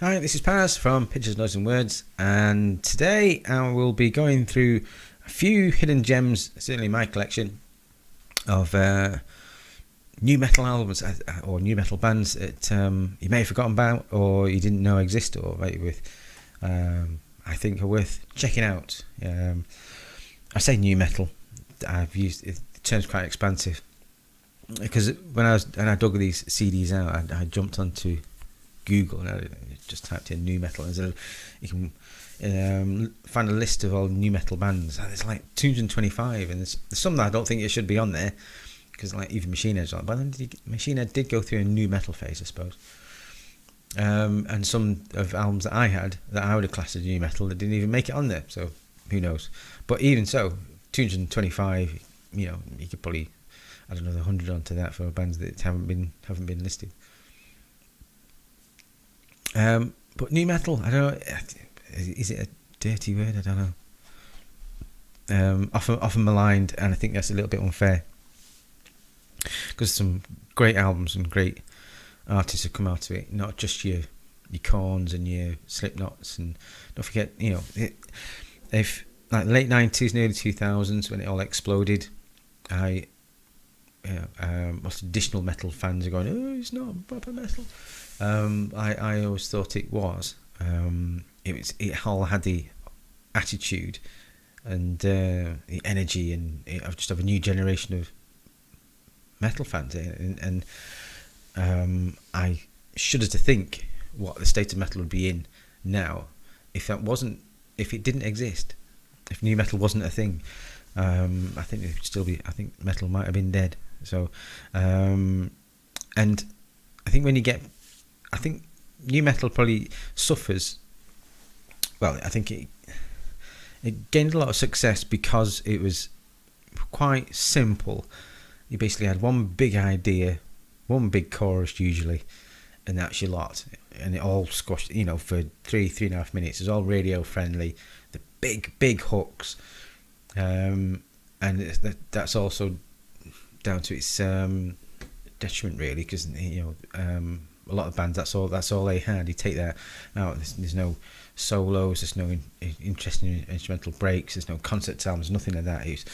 Hi, this is Paz from Pictures, Noise and Words, and today I will be going through a few hidden gems, certainly in my collection, of new metal albums or new metal bands that you may have forgotten about or you didn't know exist, or I think are worth checking out. I say new metal. I've used it, the term's quite expansive because when I dug these CDs out, I jumped onto Google and I just typed in new metal, and so you can find a list of all new metal bands. There's like 225, and there's some that I don't think it should be on there because like even Machine Head's on. But then Machine Head did go through a new metal phase, I suppose. And some of albums that I had that I would have classed as new metal that didn't even make it on there. So who knows? But even so, 225. You could probably add another 100 onto that for bands that haven't been listed. But new metal, I don't know. Is it a dirty word? I don't know. Often maligned, and I think that's a little bit unfair because some great albums and great artists have come out of it. Not just your Korns and your Slipknots, and don't forget, if like late 90s and early 2000s when it all exploded, most additional metal fans are going, oh, it's not proper metal. I always thought it was. It all had the attitude and the energy, and I've just have a new generation of metal fans, and I shudder to think what the state of metal would be in now if it didn't exist, if new metal wasn't a thing. I think it would still be. I think metal might have been dead. So, and I think I think new metal probably suffers. Well, I think it gained a lot of success because it was quite simple. You basically had one big idea, one big chorus usually, and that's your lot. And it all squashed, for 3.5 minutes. It was all radio friendly. The big hooks, and that's also down to its detriment, really, because a lot of bands, that's all they had. You take that out, there's no solos, there's no interesting instrumental breaks, there's no concept albums, nothing like that. It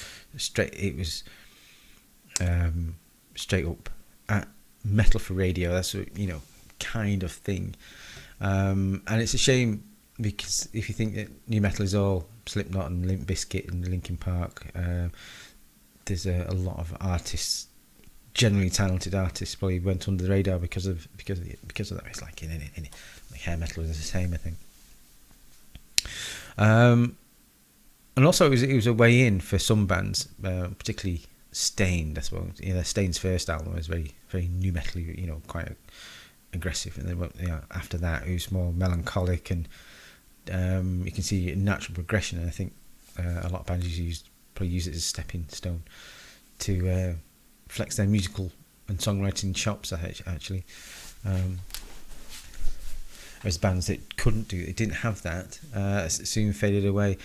was straight up at metal for radio. That's kind of thing. And it's a shame because if you think that new metal is all Slipknot and Limp Bizkit and Linkin Park, there's a lot of artists, generally talented artists, probably went under the radar because of that. It's like in like hair metal is the same, I think. And also it was a way in for some bands, particularly Stained, I suppose. Stained's first album was very very new metal, quite aggressive, and then after that it was more melancholic, and you can see a natural progression. And I think a lot of bands probably use it as a stepping stone to flex their musical and songwriting chops, actually. Whereas bands that didn't have that, soon faded away.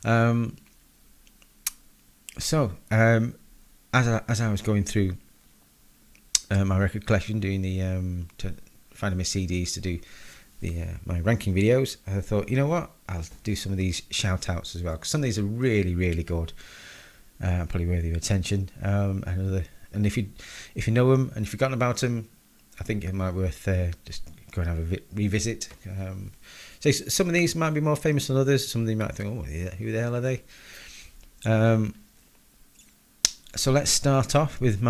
As I was going through my record collection, doing finding my CDs to do my ranking videos, I thought, you know what, I'll do some of these shout outs as well, because some of these are really really good, probably worthy of attention. And if you know them and you've forgotten about them, I think it might be worth just go and have a revisit. So some of these might be more famous than others. Some of them might think, oh yeah, who the hell are they? So let's start off with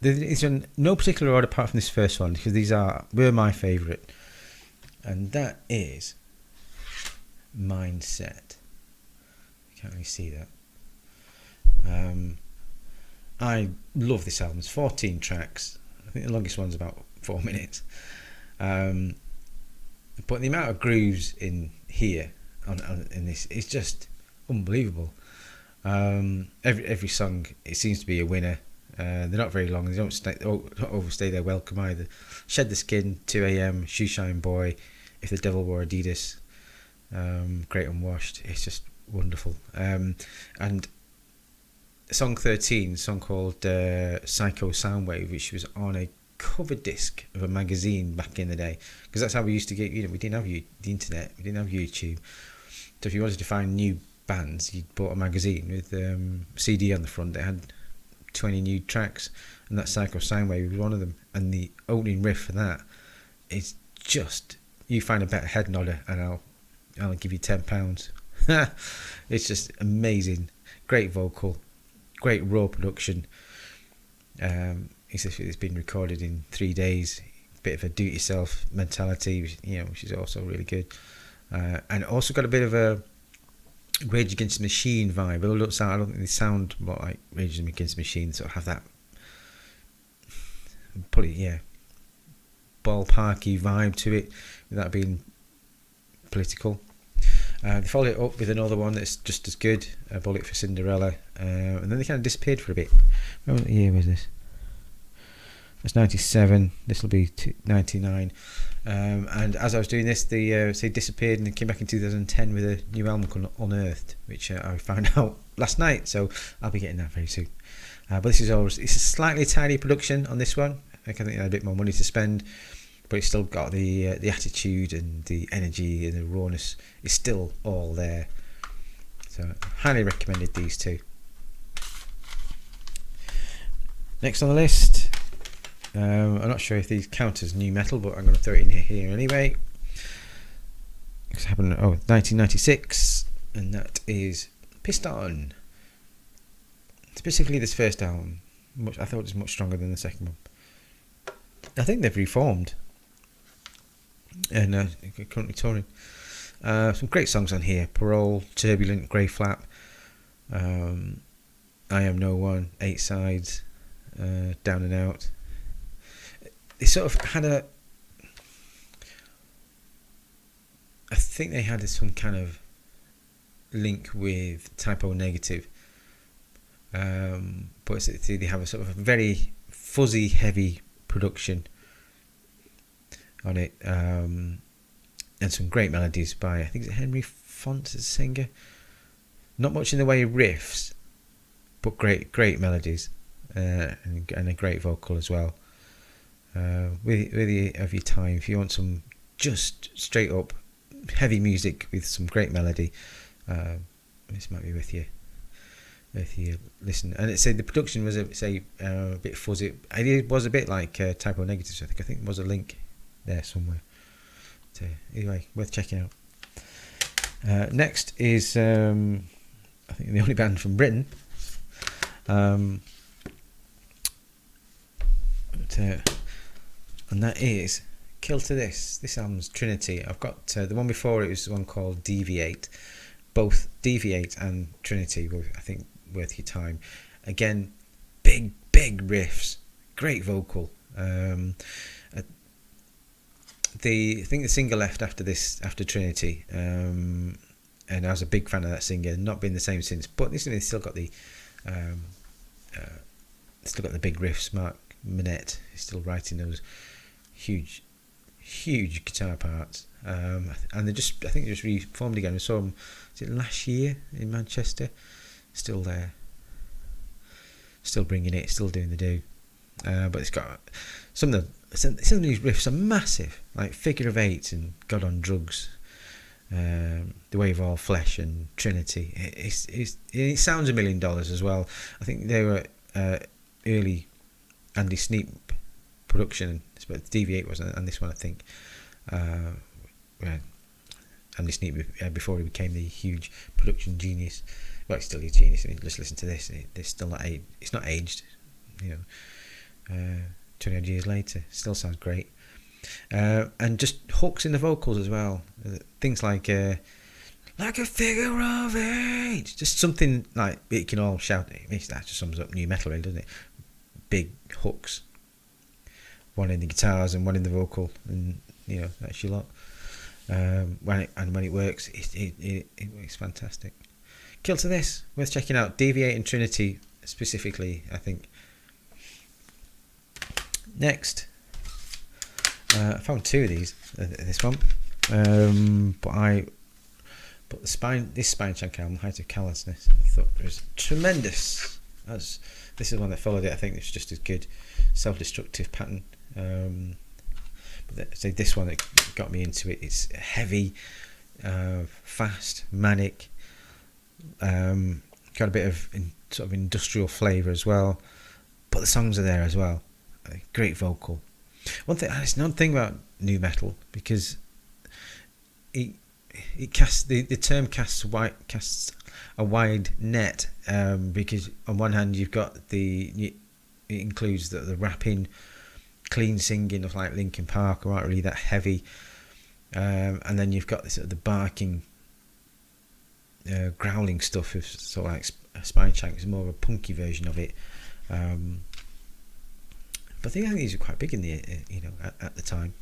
these are in no particular order apart from this first one, because these were my favourite, and that is Mindset. You can't really see that. I love this album. It's 14 tracks. I think the longest one's about 4 minutes. But the amount of grooves in here in this is just unbelievable. Every song, it seems to be a winner. They're not very long. They don't overstay their welcome either. Shed the Skin, 2 a.m, Shoeshine Boy, If the Devil Wore Adidas, Great Unwashed. It's just wonderful. And song 13, a song called Psycho Soundwave, which was on a cover disc of a magazine back in the day, because that's how we used to get. We didn't have the internet, we didn't have YouTube. So if you wanted to find new bands, you bought a magazine with CD on the front that had 20 new tracks, and that Psycho Sine Wave was one of them. And the opening riff for that is just, you find a better head nodder and I'll give you £10. It's just amazing. Great vocal, great raw production. It's been recorded in 3 days. Bit of a do-it-yourself mentality, which is also really good. And also got a bit of a Rage Against the Machine vibe. I don't think they sound more like Rage Against the Machine. Sort of have that, ballparky vibe to it, without being political. They followed it up with another one that's just as good, A Bullet for Cinderella, and then they kind of disappeared for a bit. What year was this? That's 97. This will be 99. And as I was doing this, they disappeared, and they came back in 2010 with a new album called Unearthed, which I found out last night. So I'll be getting that very soon. But it's a slightly tidy production on this one. I think they had a bit more money to spend, but it's still got the attitude and the energy and the rawness. It's still all there. So highly recommended these two. Next on the list, I'm not sure if these count as new metal, but I'm going to throw it in here anyway. It's happened 1996, and that is Piston. Specifically this first album, I thought it was much stronger than the second one. I think they've reformed and currently touring. Some great songs on here: Parole, Turbulent, Grey Flap, I Am No One, 8 Sides, Down and Out. They sort of had I think they had some kind of link with Typo Negative, but they have a sort of a very fuzzy, heavy production on it, and some great melodies by, I think it's Henry Font as a singer. Not much in the way of riffs, but great melodies, and a great vocal as well. Really of your time, if you want some just straight up heavy music with some great melody, this might be with you. If you listen, and it said the production was a bit fuzzy. It was a bit like Typo Negative. So I think there was a link there somewhere. So anyway, worth checking out. Next is I think the only band from Britain. And that is Kill to This. This album's Trinity. I've got the one before it was one called Deviate. Both Deviate and Trinity were, I think, worth your time. Again, big riffs, great vocal. I think the singer left after Trinity, and I was a big fan of that singer. Not been the same since, but this one still got the big riffs. Mark Minette is still writing those huge guitar parts, and I think they just reformed again. I saw them, was it last year in Manchester? Still there, still bringing it, still doing the do. But it's got some of these riffs are massive, like Figure of Eight and God on Drugs, The Way of All Flesh and Trinity. It sounds $1 million as well. I think they were early Andy Sneap production, but Deviate wasn't, and this one I think Andy Sneap before he became the huge production genius. Well, he's still a genius. I mean, just listen to this. It's still not aged. It's not aged. 20 odd years later, still sounds great. And just hooks in the vocals as well. Things like a figure of eight. Just something like it can all shout. That just sums up new metal, really, doesn't it? Big hooks. One in the guitars and one in the vocal, and that's your lot. When it works, it works fantastic. Kill to This, worth checking out. Deviate and Trinity specifically, I think. Next, I found two of these. This one, but this Spine Chunk album, Height of Callousness, I thought it was tremendous. As this is one that followed it. I think it's just as good, self-destructive pattern. But so this one that got me into it. It's heavy, fast, manic. Got a bit of sort of industrial flavour as well, but the songs are there as well. Great vocal. It's another thing about nu metal, because it casts the term casts a wide net, because on one hand you've got it includes the rapping, clean singing of like Linkin Park, or aren't really that heavy, and then you've got this the barking, growling stuff of sort of like Spineshank. It's more of a punky version of it. But I think these were quite big in the at the time.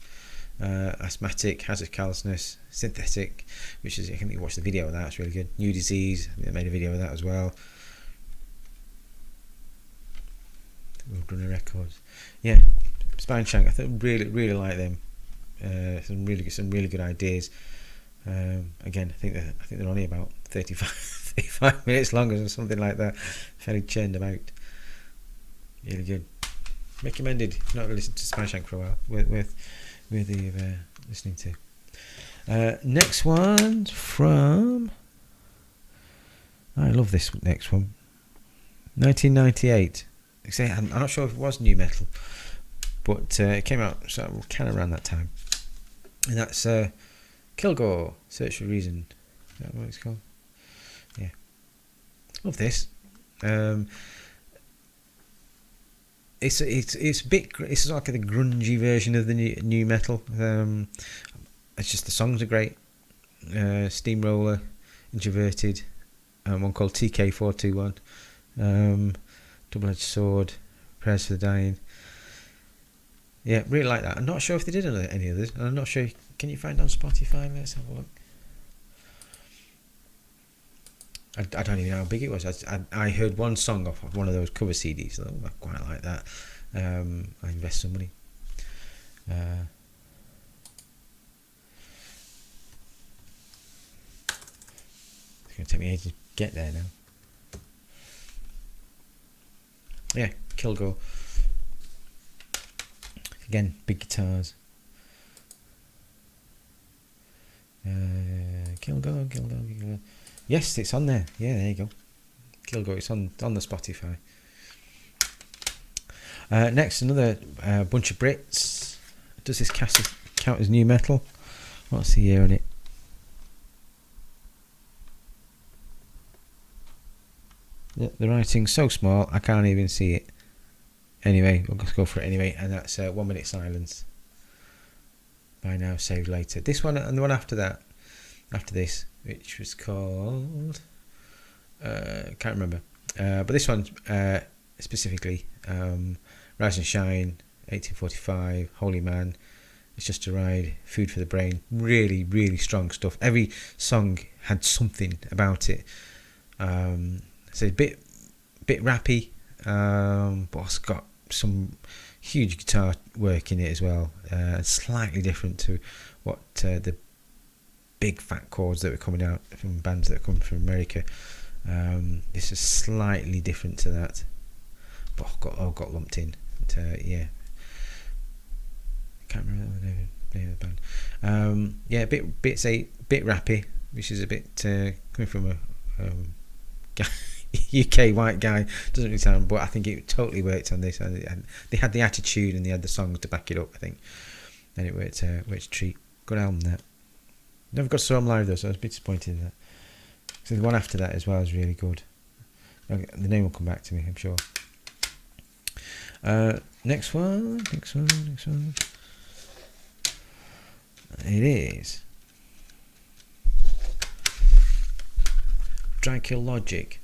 Asthmatic, Hazard Callousness, Synthetic, which is, I think you watched the video of that, it's really good. New Disease, I made a video of that as well. Roadrunner Records, yeah. Spineshank, I think really like them. Some really good ideas. Again, I think they're only about 35 minutes long or something like that. Fairly churned them out. Really good. Recommended. If you've not listened to Spineshank for a while, worth listening to. Next one from, I love this next one, 1998. I'm not sure if it was nu metal, but it came out kind of around that time, and that's Kilgore, Search for Reason. Is that what it's called? Yeah, love this. It's a bit. It's like the grungy version of the nu metal. It's just the songs are great. Steamroller, Introverted, one called TK421, Double-Edged Sword, Prayers for the Dying. Yeah, really like that. I'm not sure if they did any others, and I'm not sure. Can you find it on Spotify? Let's have a look. I don't even know how big it was. I heard one song off of one of those cover CDs. So I quite like that. I invest some money. It's going to take me ages to get there now. Yeah, Kilgore. Again, big guitars. Kilgore. Yes, it's on there. Yeah, there you go. Kilgore, it's on the Spotify. Next, another bunch of Brits. Does this count as nu metal? What's the year on it? The writing's so small I can't even see it. Anyway, we'll just go for it anyway, and that's 1 Minute Silence. By Now, Saved Later. This one and the one after that, after this, which was called can't remember, but this one specifically, Rise and Shine, 1845, Holy Man, It's Just a Ride, Food for the Brain. Really, really strong stuff. Every song had something about it. So a bit rappy, but it's got some huge guitar work in it as well. Slightly different to what the big fat chords that were coming out from bands that are coming from America. This is slightly different to that, but got lumped in. Yeah, I can't remember the name of the band. Yeah, a bit rappy, which is a bit coming from a UK white guy. Doesn't really sound, but I think it totally worked on this. And they had the attitude and they had the songs to back it up, I think. And it worked a treat. Good album, that. Never got to saw them live though, so I was a bit disappointed in that. So the one after that as well is really good. The name will come back to me, I'm sure. Next one. It is Drykill Logic.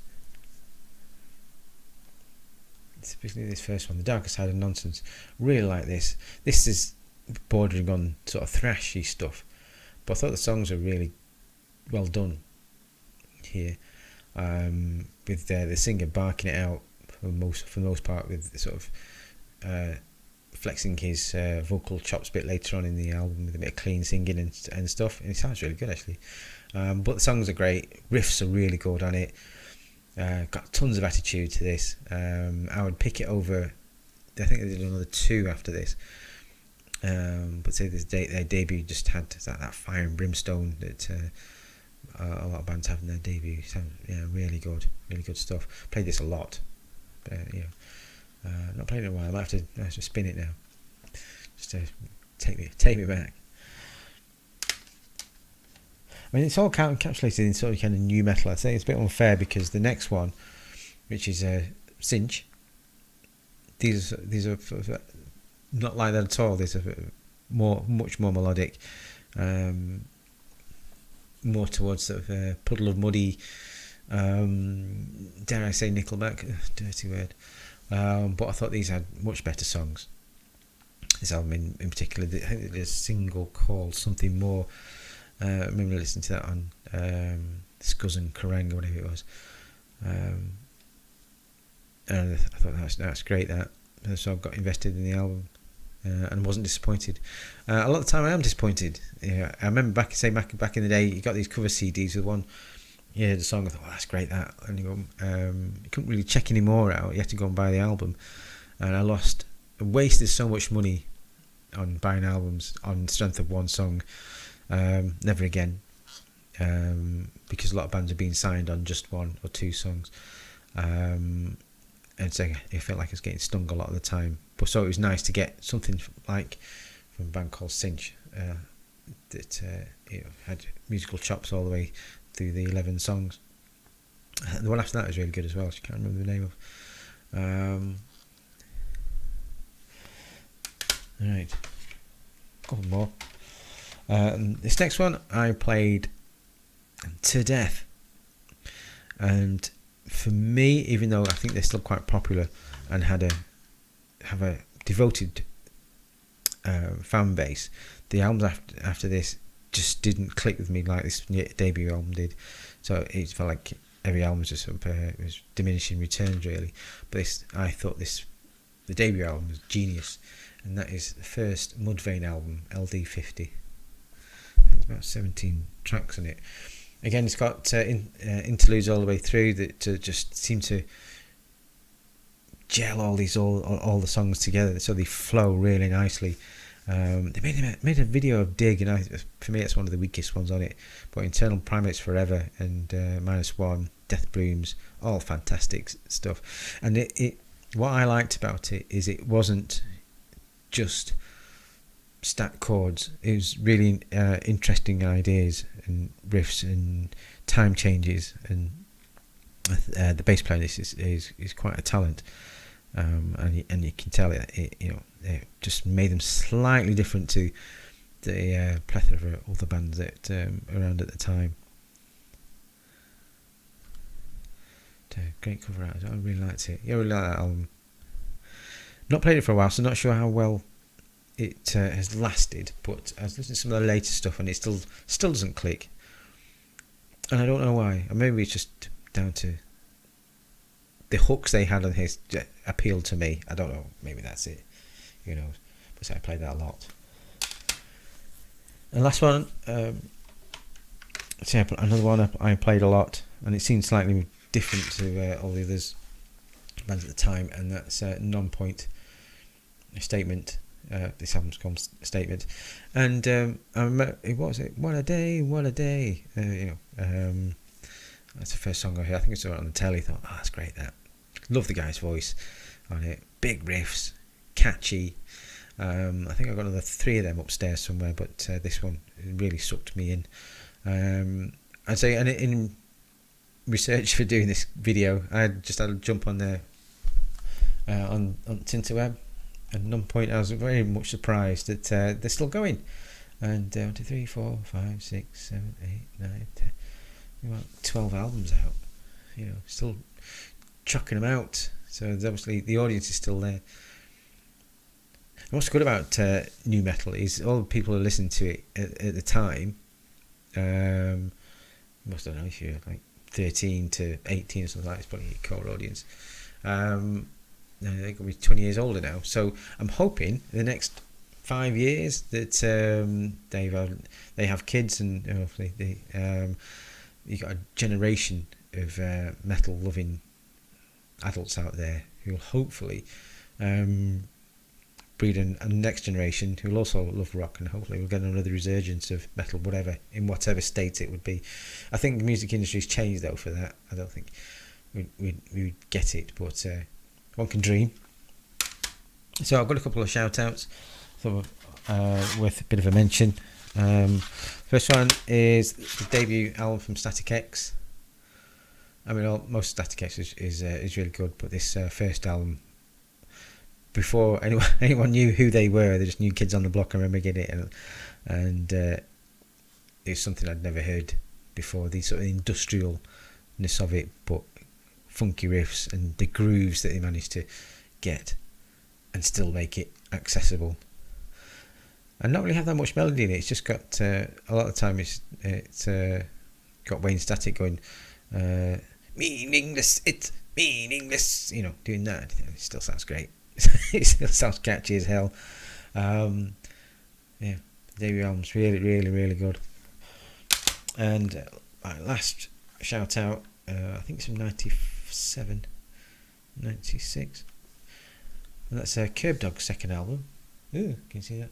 Especially this first one, The Darker Side of Nonsense. Really like this. This is bordering on sort of thrashy stuff, but I thought the songs are really well done here, with the singer barking it out for the most part, with sort of flexing his vocal chops a bit later on in the album with a bit of clean singing and stuff, and it sounds really good actually. But the songs are great, riffs are really good on it. Got tons of attitude to this. I would pick it over. I think they did another 2 after this. But say their debut just had that fire and brimstone that a lot of bands have in their debut. So yeah, really good stuff. Played this a lot, but not played it in a while. I might have to spin it now, just to take me back. I mean, it's all encapsulated in sort of kind of new metal. I think it's a bit unfair because the next one, which is Cinch, these are not like that at all. These are much more melodic, more towards sort of Puddle of Muddy, dare I say Nickelback, dirty word. But I thought these had much better songs. This album in particular, I think there's a single called Something More. I remember listening to that on Scuzz and Kerrang or whatever it was, and I thought that's great. So I got invested in the album and wasn't disappointed. A lot of the time I am disappointed. Yeah, I remember back in the day, you got these cover CDs with one. Yeah, the song. I thought, oh, that's great. That, and you couldn't really check any more out. You had to go and buy the album, and I wasted so much money on buying albums on the strength of one song. Never again, because a lot of bands are being signed on just 1 or 2 songs, and so it felt like I was getting stung a lot of the time. But so it was nice to get something like from a band called Cinch that had musical chops all the way through the 11 songs. The one after that was really good as well. I can't remember the name of. Right, a couple more. This next one I played to death, and for me, even though I think they're still quite popular and have a devoted fan base, the albums after this just didn't click with me like this debut album did. So it felt like every album was just sort of, was diminishing returns really. But I thought the debut album was genius, and that is the first Mudvayne album, LD50. There's about 17 tracks on it. Again, it's got interludes all the way through that just seem to gel all the songs together, so they flow really nicely. They made a video of Dig, and for me it's one of the weakest ones on it. But Internal Primates Forever and -1, Death Blooms, all fantastic stuff. And what I liked about it is it wasn't just stat chords. It was really interesting ideas and riffs and time changes, and the bass player is quite a talent, and you can tell it just made them slightly different to the plethora of other bands that around at the time. Great cover art. I really liked it. Yeah, I really like that album. Not played it for a while, so not sure how well it has lasted, but I was listening to some of the later stuff and it still doesn't click, and I don't know why. Or maybe it's just down to the hooks they had on his appealed to me. I don't know, maybe that's it, but I played that a lot. And last one, another one I played a lot, and it seemed slightly different to all the others bands at the time, and that's Nonpoint Statement. This album's called Statement, and I remember What a Day. That's the first song I heard. I think it's on the telly. Thought, oh, that's great. That, love the guy's voice on it. Big riffs, catchy. I think I've got another 3 of them upstairs somewhere, but this one really sucked me in. I'd say, and in research for doing this video, I just had to jump on there on Tinterweb. And Nonpoint, I was very much surprised that they're still going. And 1, 2, 3, 4, 5, 6, 7, 8, 9, 10. About 12 albums out. Still chucking them out. So obviously the audience is still there. And what's good about new metal is all the people who listen to it at the time. Must don't know if you're like 13 to 18 or something like that. It's probably your core audience. They're going to be 20 years older now, so I'm hoping in the next 5 years that they have kids, and hopefully you got a generation of metal loving adults out there who will hopefully breed a next generation who will also love rock, and hopefully we'll get another resurgence of metal, in whatever state it would be. I think the music industry's changed though for that. I don't think we'd get it, but one can dream. So I've got a couple of shout outs, so worth a bit of a mention. First one is the debut album from Static X. I mean, most Static X is really good, but this first album, before anyone knew who they were, they just knew Kids on the Block. I remember getting it, and it's something I'd never heard before. The sort of industrialness of it, but funky riffs and the grooves that they managed to get and still make it accessible. And not really have that much melody in it. It's just got a lot of the time it's got Wayne Static going meaningless, it's meaningless, doing that. It still sounds great. It still sounds catchy as hell. Yeah, debut album's really, really, really good. And my last shout out, I think it's from 97, 96. And that's Curbdog's second album. Ooh, can you see that?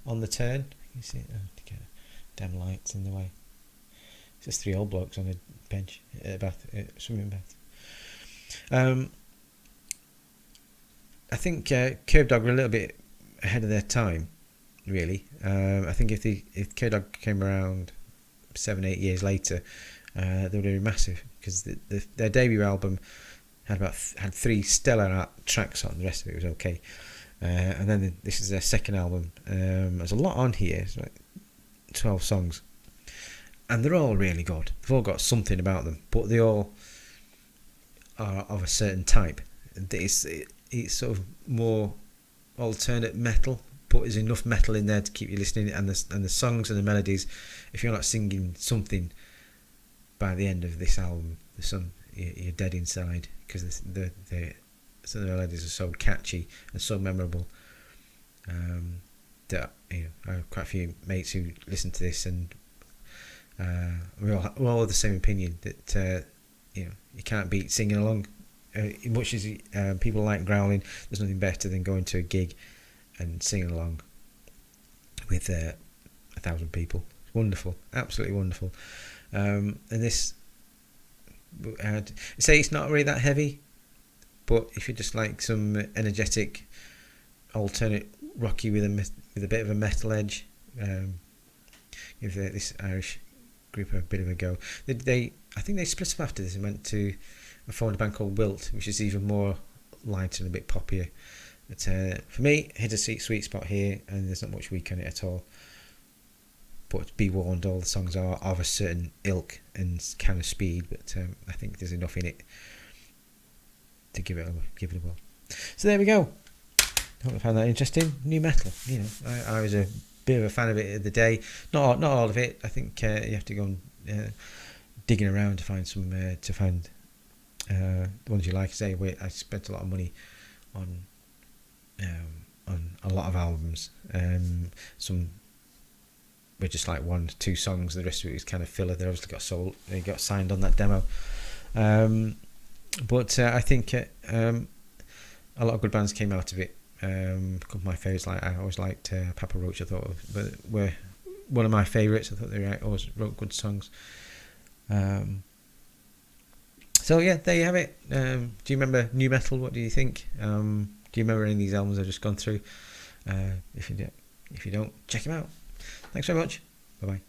On the Turn. Can you see it? Oh, damn lights in the way. It's just three old blokes on a bench at a swimming bath. I think Curbdog were a little bit ahead of their time, really. I think if Curbdog came around 7-8 years later, they would have been massive, because their debut album had three stellar tracks on. The rest of it was okay. And then this is their second album. There's a lot on here. It's like 12 songs, and they're all really good. They've all got something about them, but they all are of a certain type. It's sort of more alternate metal, but there's enough metal in there to keep you listening. And the songs and the melodies, if you're not singing something by the end of this album, you're dead inside, because the some of the melodies are so catchy and so memorable, that I have quite a few mates who listen to this, and we're all of the same opinion that you can't beat singing along. Much as people like growling, there's nothing better than going to a gig and singing along with 1,000 people. It's wonderful, absolutely wonderful. And this, say it's not really that heavy, but if you just like some energetic, alternate rocky with a bit of a metal edge, give this Irish group a bit of a go. I think they split up after this and went to formed a band called Wilt, which is even more light and a bit poppier. But for me, hit a sweet spot here, and there's not much weak on it at all. But be warned, all the songs are of a certain ilk and kind of speed, but I think there's enough in it to give it a whirl. So there we go. Hope you found that interesting. New metal, I was a bit of a fan of it the day. Not all of it. I think you have to go and digging around to find the ones you like. I spent a lot of money on a lot of albums. Some were just like 1-2 songs. The rest of it was kind of filler. They obviously got signed on that demo. But I think a lot of good bands came out of it. A couple of my favourites, I always liked Papa Roach. I thought were one of my favourites. I thought they always wrote good songs. So yeah, there you have it. Do you remember new metal? What do you think? Do you remember any of these albums I've just gone through? If you don't, check them out. Thanks very much. Bye bye.